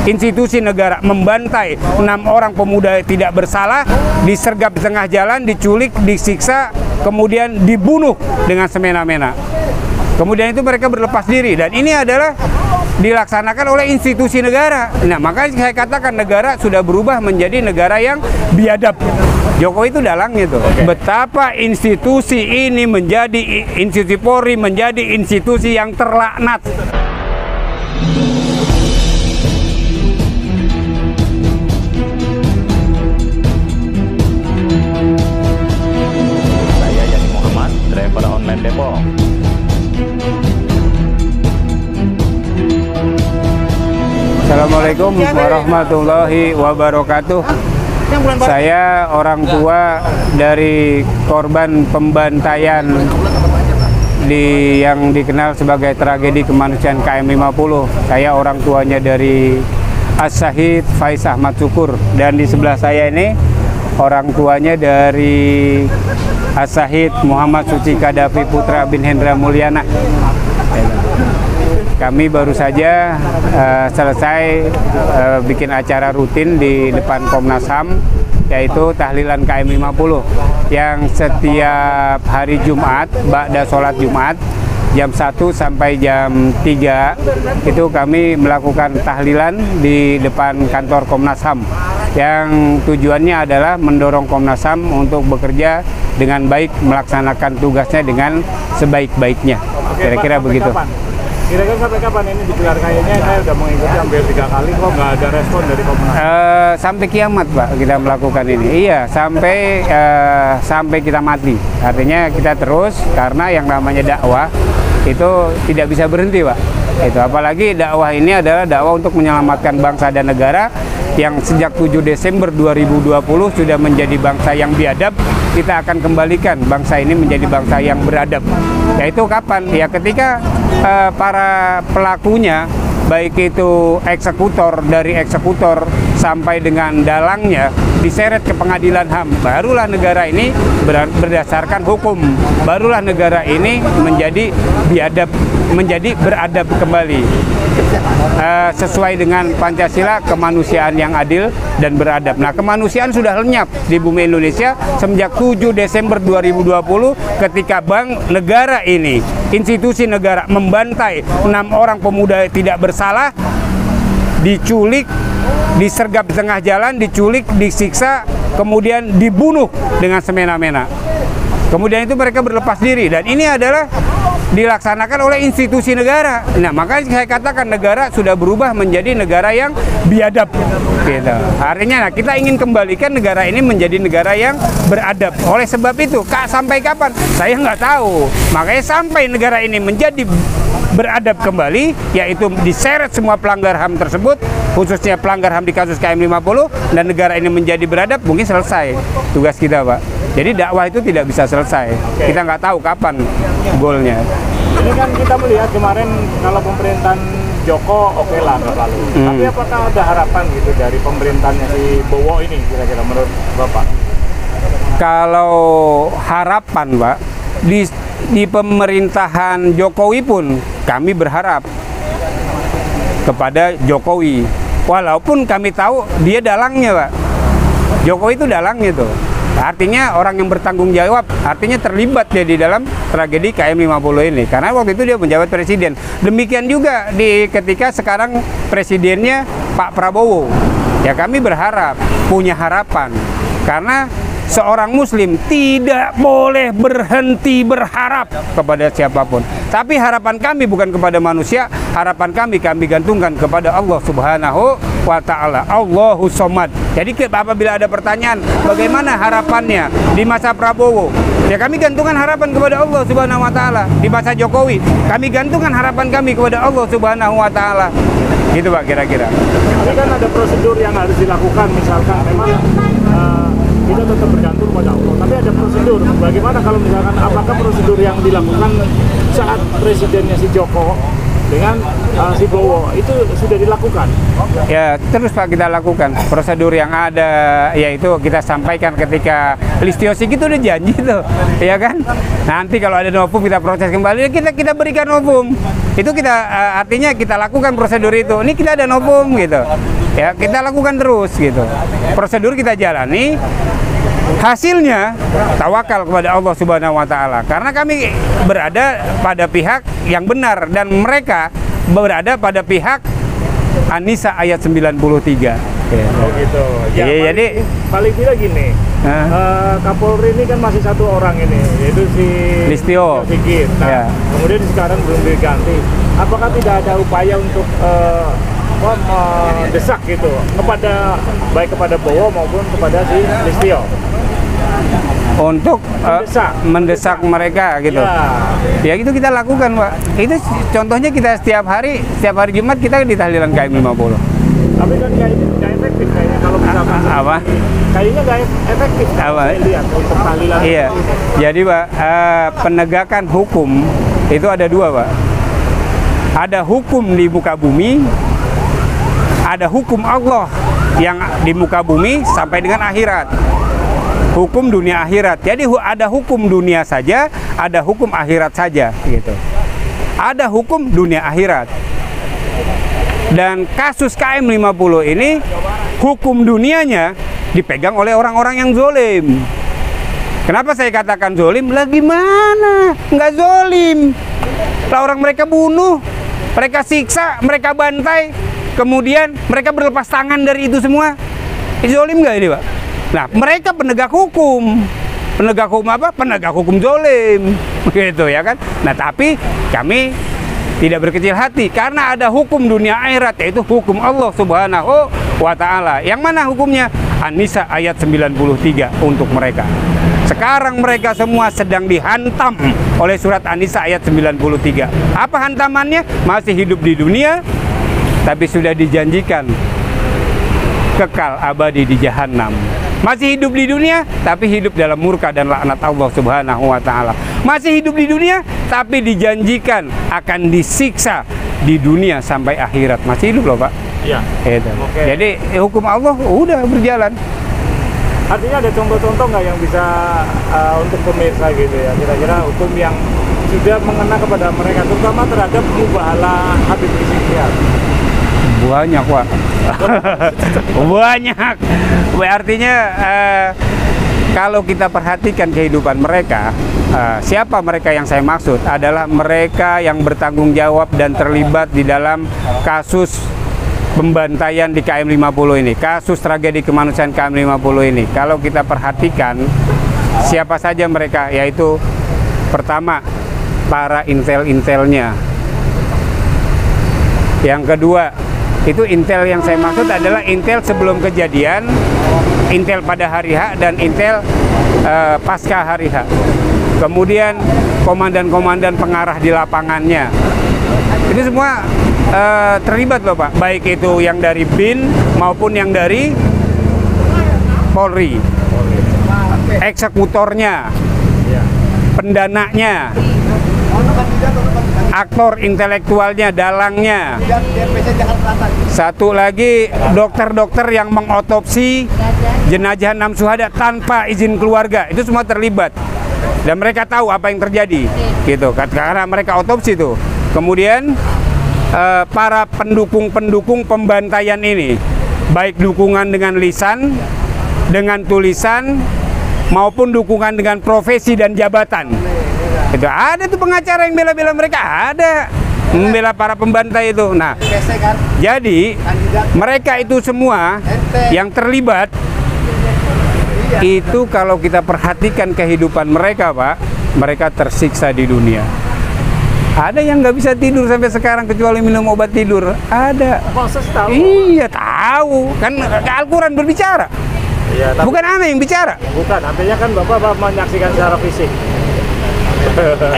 institusi negara membantai 6 orang pemuda tidak bersalah, disergap di tengah jalan, diculik, disiksa, kemudian dibunuh dengan semena-mena. Kemudian itu mereka berlepas diri, dan ini adalah dilaksanakan oleh institusi negara. Nah, makanya saya katakan negara sudah berubah menjadi negara yang biadab. Jokowi itu dalangnya tuh. Betapa institusi ini menjadi, institusi Polri menjadi institusi yang terlaknat. Saya Yani Muhammad, driver online Depok. Assalamualaikum warahmatullahi wabarakatuh. Saya orang tua dari korban pembantaian yang dikenal sebagai tragedi kemanusiaan KM 50. Saya orang tuanya dari As-Syahid Faiz Ahmad Syukur, dan di sebelah saya ini orang tuanya dari As-Syahid Muhammad Suci Kadafi Putra bin Hendra Mulyana. Kami baru saja selesai bikin acara rutin di depan Komnas HAM, yaitu tahlilan KM 50, yang setiap hari Jumat, ba'da sholat Jumat, jam 1 sampai jam 3, itu kami melakukan tahlilan di depan kantor Komnas HAM, yang tujuannya adalah mendorong Komnas HAM untuk bekerja dengan baik, melaksanakan tugasnya dengan sebaik-baiknya. Kira-kira begitu. Kira-kira sampai kapan ini digelar? Kayaknya saya udah mengikuti hampir 3 kali, kok nggak ada respon dari Komnas? Sampai kiamat, Pak, kita melakukan ini. Iya, sampai kita mati. Artinya kita terus, karena yang namanya dakwah itu tidak bisa berhenti, Pak. Itu apalagi dakwah ini adalah dakwah untuk menyelamatkan bangsa dan negara yang sejak 7 Desember 2020 sudah menjadi bangsa yang biadab. Kita akan kembalikan bangsa ini menjadi bangsa yang beradab. Yaitu kapan? Ya ketika para pelakunya, baik itu eksekutor, dari eksekutor sampai dengan dalangnya, diseret ke pengadilan HAM, barulah negara ini berdasarkan hukum, barulah negara ini menjadi biadab, menjadi beradab kembali, sesuai dengan Pancasila, kemanusiaan yang adil dan beradab. Nah, kemanusiaan sudah lenyap di bumi Indonesia semenjak 7 Desember 2020 ketika bank negara ini, institusi negara, membantai 6 orang pemuda tidak bersalah, diculik, disergap di tengah jalan, diculik, disiksa, kemudian dibunuh dengan semena-mena. Kemudian itu mereka berlepas diri, dan ini adalah dilaksanakan oleh institusi negara. Nah, makanya saya katakan negara sudah berubah menjadi negara yang biadab. Gitu. Artinya, nah, kita ingin kembalikan negara ini menjadi negara yang beradab. Oleh sebab itu, sampai kapan? Saya nggak tahu. Makanya sampai negara ini menjadi beradab kembali, yaitu diseret semua pelanggar HAM tersebut, khususnya pelanggar HAM di kasus KM 50, dan negara ini menjadi beradab, mungkin selesai tugas kita, Pak. Jadi dakwah itu tidak bisa selesai. Kita nggak tahu kapan goalnya. Ini kan kita melihat kemarin kalau pemerintahan Joko oke lah nggak lalu. Tapi apakah ada harapan gitu dari pemerintahannya si Bowo ini kira-kira menurut Bapak? Kalau harapan, Pak, di pemerintahan Jokowi pun kami berharap kepada Jokowi. Walaupun kami tahu dia dalangnya, Pak. Jokowi itu dalangnya tuh. Artinya orang yang bertanggung jawab, artinya terlibat dia di dalam tragedi KM 50 ini. Karena waktu itu dia menjabat presiden. Demikian juga ketika sekarang presidennya Pak Prabowo. Ya, kami berharap, punya harapan. Karena seorang muslim tidak boleh berhenti berharap kepada siapapun. Tapi harapan kami bukan kepada manusia, harapan kami gantungkan kepada Allah Subhanahu wa Ta'ala. Allahu Somad. Jadi apabila ada pertanyaan bagaimana harapannya di masa Prabowo, ya kami gantungkan harapan kepada Allah Subhanahu wa Ta'ala. Di masa Jokowi, kami gantungkan harapan kami kepada Allah Subhanahu wa Ta'ala. Gitu, Pak, kira-kira. Tapi kan ada prosedur yang harus dilakukan, misalkan memang kita tetap bergantung pada Allah, tapi ada prosedur. Bagaimana kalau misalkan, apakah prosedur yang dilakukan saat presidennya si Joko dengan si Bowo itu sudah dilakukan? Ya, terus, Pak, kita lakukan prosedur yang ada, yaitu kita sampaikan ketika Listio Sigit itu udah janji tuh, ya kan? Nanti kalau ada novum kita proses kembali, kita berikan novum. Itu kita artinya kita lakukan prosedur itu. Ini kita ada novum gitu. Ya, kita lakukan terus gitu. Prosedur kita jalani. Hasilnya tawakal kepada Allah Subhanahu wa taala. Karena kami berada pada pihak yang benar dan mereka berada pada pihak An-Nisa ayat 93. Oh gitu. Ya, Iya, jadi paling tidak gini. Kapolri ini kan masih satu orang ini, yaitu si Listio Sigit. Nah, ya. kemudian sekarang belum diganti. Apakah tidak ada upaya untuk mendesak gitu kepada baik kepada Bowo maupun kepada si Listio untuk mendesak mereka gitu. Ya itu kita lakukan, Pak. Itu contohnya kita setiap hari Jumat kita di tahlilan KM 50. Tapi kan nggak efektif kayaknya kalau misalkan Apa? Kayaknya nggak efektif kalau saya lihat untuk tahlilan. Iya. Jadi, Pak, penegakan hukum itu ada dua, Pak. Ada hukum di muka bumi, ada hukum Allah yang di muka bumi sampai dengan akhirat. Hukum dunia akhirat. Jadi ada hukum dunia saja, ada hukum akhirat saja gitu. Ada hukum dunia akhirat. Dan kasus KM 50 ini hukum dunianya dipegang oleh orang-orang yang zolim. Kenapa saya katakan zolim? Lah gimana? Nggak zolim. Lah orang mereka bunuh, mereka siksa, mereka bantai, kemudian mereka berlepas tangan dari itu semua. Zolim nggak ini, Pak? Nah, mereka penegak hukum. Penegak hukum apa? Penegak hukum zolim. Gitu ya kan? Nah, tapi kami tidak berkecil hati karena ada hukum dunia akhirat, yaitu hukum Allah Subhanahu wa taala. Yang mana hukumnya? An-Nisa ayat 93 untuk mereka. Sekarang mereka semua sedang dihantam oleh surat An-Nisa ayat 93. Apa hantamannya? Masih hidup di dunia tapi sudah dijanjikan kekal abadi di jahanam. Masih hidup di dunia, tapi hidup dalam murka dan laknat Allah Subhanahu wa taala. Masih hidup di dunia, tapi dijanjikan akan disiksa di dunia sampai akhirat. Masih hidup loh, Pak. Iya. Okay. Jadi hukum Allah udah berjalan. Artinya ada contoh-contoh nggak yang bisa untuk pemirsa gitu ya, kira-kira hukum yang sudah mengena kepada mereka, terutama terhadap mubahalah Habib Rizik Syihab? Banyak, Pak. Banyak. Artinya kalau kita perhatikan kehidupan mereka, siapa mereka yang saya maksud adalah mereka yang bertanggung jawab dan terlibat di dalam kasus pembantaian di KM 50 ini, kasus tragedi kemanusiaan KM 50 ini. Kalau kita perhatikan siapa saja mereka, yaitu pertama para intel-intelnya. Yang kedua, itu intel yang saya maksud adalah intel sebelum kejadian, intel pada hari H, dan intel pasca hari H. Kemudian komandan-komandan pengarah di lapangannya. Itu semua terlibat loh, Pak. Baik itu yang dari BIN maupun yang dari Polri. Eksekutornya, pendananya, aktor intelektualnya, dalangnya. Satu lagi dokter-dokter yang mengotopsi jenazah 6 syuhada tanpa izin keluarga, itu semua terlibat. Dan mereka tahu apa yang terjadi, gitu. Karena mereka otopsi itu. Kemudian para pendukung-pendukung pembantaian ini, baik dukungan dengan lisan, dengan tulisan, maupun dukungan dengan profesi dan jabatan. Itu ada tuh pengacara yang bela-bela mereka, ada membela para pembantai itu. Nah, jadi mereka itu semua yang terlibat itu kalau kita perhatikan kehidupan mereka, Pak, mereka tersiksa di dunia. Ada yang nggak bisa tidur sampai sekarang kecuali minum obat tidur. Ada. Masa tahu? Iya, tahu. Kan Al-Quran berbicara. Iya, tapi bukan aneh yang bicara. Bukan, artinya kan Bapak menyaksikan secara fisik.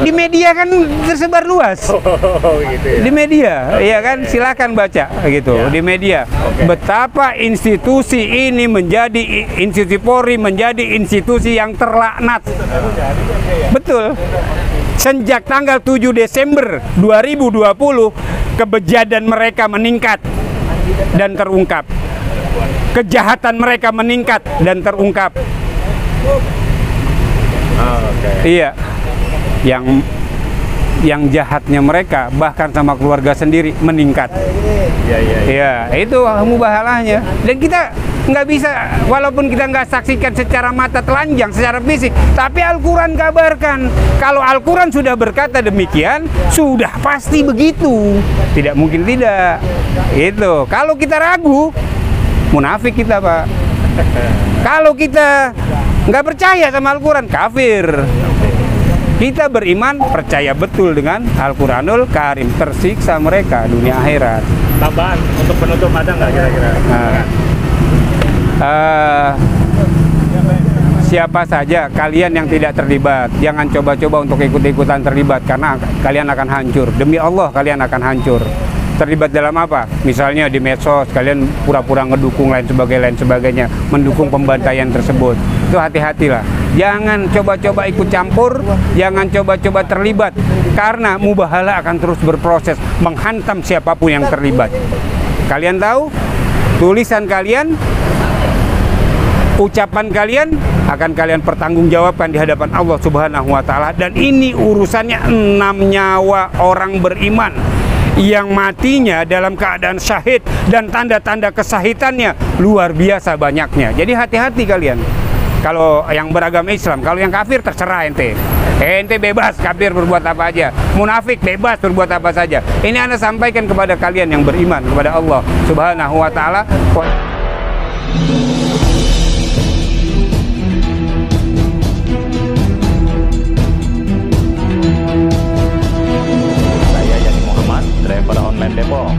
Di media kan tersebar luas. Oh, gitu ya. Di media, ya kan, silakan baca gitu ya. Di media. Betapa institusi ini menjadi institusi Polri menjadi institusi yang terlaknat. Betul. Sejak tanggal 7 Desember 2020 kebejadan mereka meningkat dan terungkap. Kejahatan mereka meningkat dan terungkap. Iya. Yang yang jahatnya mereka bahkan sama keluarga sendiri meningkat. Ya, itu mubahalahnya. Dan kita nggak bisa, walaupun kita nggak saksikan secara mata telanjang, secara fisik, tapi Al-Quran kabarkan. Kalau Al-Quran sudah berkata demikian, sudah pasti begitu. Tidak mungkin tidak. Itu. Kalau kita ragu, munafik kita, Pak. Kalau kita nggak percaya sama Al-Quran, kafir. Kita beriman, percaya betul dengan Al-Quranul Karim. Tersiksa mereka dunia akhirat. Tambahan untuk penutup ada nggak kira-kira? Siapa saja kalian yang tidak terlibat, jangan coba-coba untuk ikut-ikutan terlibat, karena kalian akan hancur. Demi Allah kalian akan hancur. Terlibat dalam apa? Misalnya di medsos, kalian pura-pura ngedukung lain sebagainya, mendukung pembantaian tersebut. Itu hati-hatilah. Jangan coba-coba ikut campur, jangan coba-coba terlibat, karena mubahalah akan terus berproses menghantam siapapun yang terlibat. Kalian tahu, tulisan kalian, ucapan kalian akan kalian pertanggungjawabkan di hadapan Allah Subhanahu wa Ta'ala. Dan ini urusannya 6 nyawa orang beriman yang matinya dalam keadaan syahid, dan tanda-tanda kesahitannya luar biasa banyaknya. Jadi hati-hati kalian. Kalau yang beragama Islam, kalau yang kafir terserah ente. Ente bebas kafir berbuat apa aja. Munafik bebas berbuat apa saja. Ini Anda sampaikan kepada kalian yang beriman kepada Allah Subhanahu wa Ta'ala. Driver Online Depok.